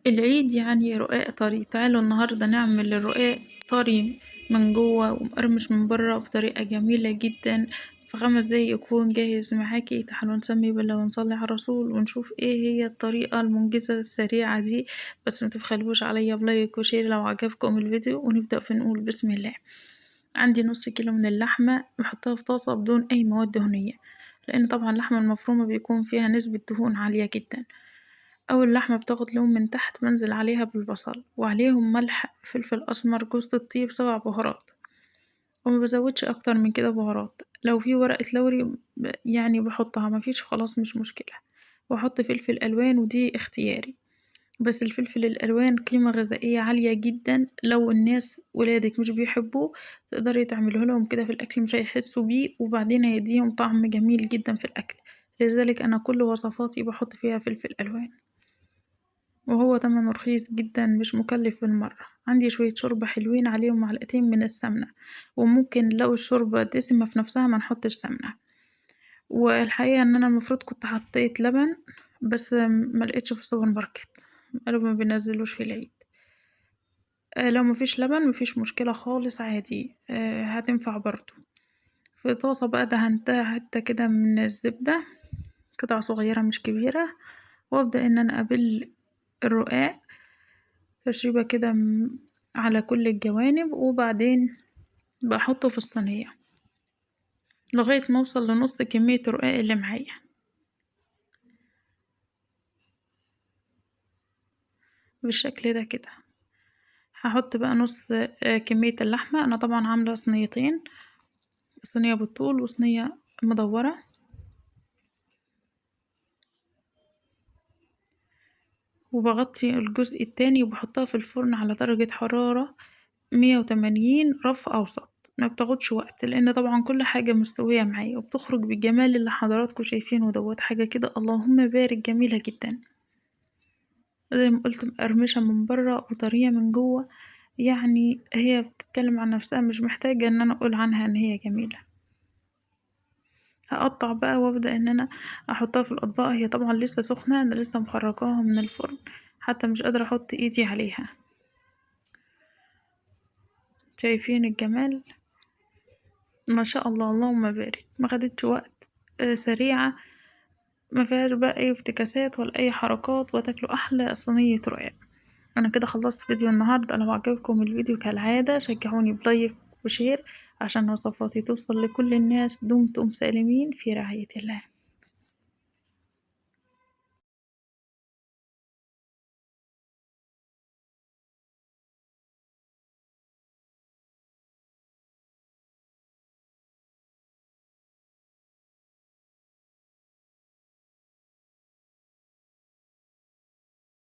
العيد يعني رقاق طري، تعالوا النهاردة نعمل الرقاق طري من جوه ومقرمش من برا بطريقة جميلة جدا، في 5 دقايق يكون جاهز معاكي. تعالوا نسمي بالله ونصلي على الرسول ونشوف ايه هي الطريقة المنجزة السريعة دي. بس متبخلوش عليا بلايك وشير لو عجبكم الفيديو، ونبدأ نقول بسم الله. عندي نص كيلو من اللحمة بحطها في طاسة بدون أي مواد دهنية، لأن طبعا اللحمة المفرومة بيكون فيها نسبة دهون عالية جدا. أول اللحمة بتاخد لون من تحت بنزل عليها بالبصل وعليهم ملح فلفل أسمر جوز الطيب 7 بهارات، وما بزودش أكتر من كده بهارات. لو في ورقة لوري يعني بحطها، مفيش خلاص مش مشكلة. وأحط فلفل ألوان ودي اختياري، بس الفلفل الألوان قيمة غذائية عالية جدا، لو الناس ولادك مش بيحبوه تقدري تعمله لهم كده في الأكل مش هيحسوا بيه، وبعدين هيديهم طعم جميل جدا في الأكل. لذلك أنا كل وصفاتي بحط فيها فلفل ألوان، وهو تمنه رخيص جدا مش مكلف بالمرة. عندي شوية شوربة حلوين عليهم معلقتين من السمنة، وممكن لو الشوربة دسمة في نفسها ما نحطش سمنة. والحقيقة ان انا المفروض كنت حطيت لبن، بس ملقتش في السوبر ماركت، قالوا ما بينزلوش في العيد. لو مفيش لبن مفيش مشكلة خالص عادي، هتنفع برضو. في طاسة بقى دهنتها حتة كده من الزبدة، قطع صغيرة مش كبيرة، وابدأ ان انا ابل الرقاق تشريبة كده على كل الجوانب، وبعدين بحطه في الصينية لغاية ما اوصل لنص كمية الرقاق اللي معايا بالشكل ده كده. هحط بقى نص كمية اللحمة. انا طبعا عاملة صينيتين، صينية بالطول وصينية مدورة، وبغطي الجزء التاني وبحطها في الفرن على درجة حرارة 180 رف أوسط. ما بتاخدش وقت، لأن طبعا كل حاجة مستوية معايا وبتخرج بالجمال اللي حضراتكم شايفينه دوت. حاجة كده اللهم بارك جميلة جدا، زي ما قلت مقرمشة من برا وطرية من جوه. يعني هي بتتكلم عن نفسها، مش محتاجة ان انا اقول عنها ان هي جميلة. هقطع بقى وابدأ ان انا احطها في الاطباق. هي طبعا لسه سخنة، انا لسه مخرجاها من الفرن، حتى مش قادرة احط ايدي عليها. شايفين الجمال؟ ما شاء الله اللهم بارك. ما خدتش وقت، سريعة، ما فيهاش بقى اي افتكاسات ولا اي حركات، وتاكلوا احلى صينية رقاق. انا كده خلصت فيديو النهاردة. لو عجبكم الفيديو كالعادة شجعوني بلايك وشير عشان وصفاتي توصل لكل الناس. دمتم سالمين في رعاية الله.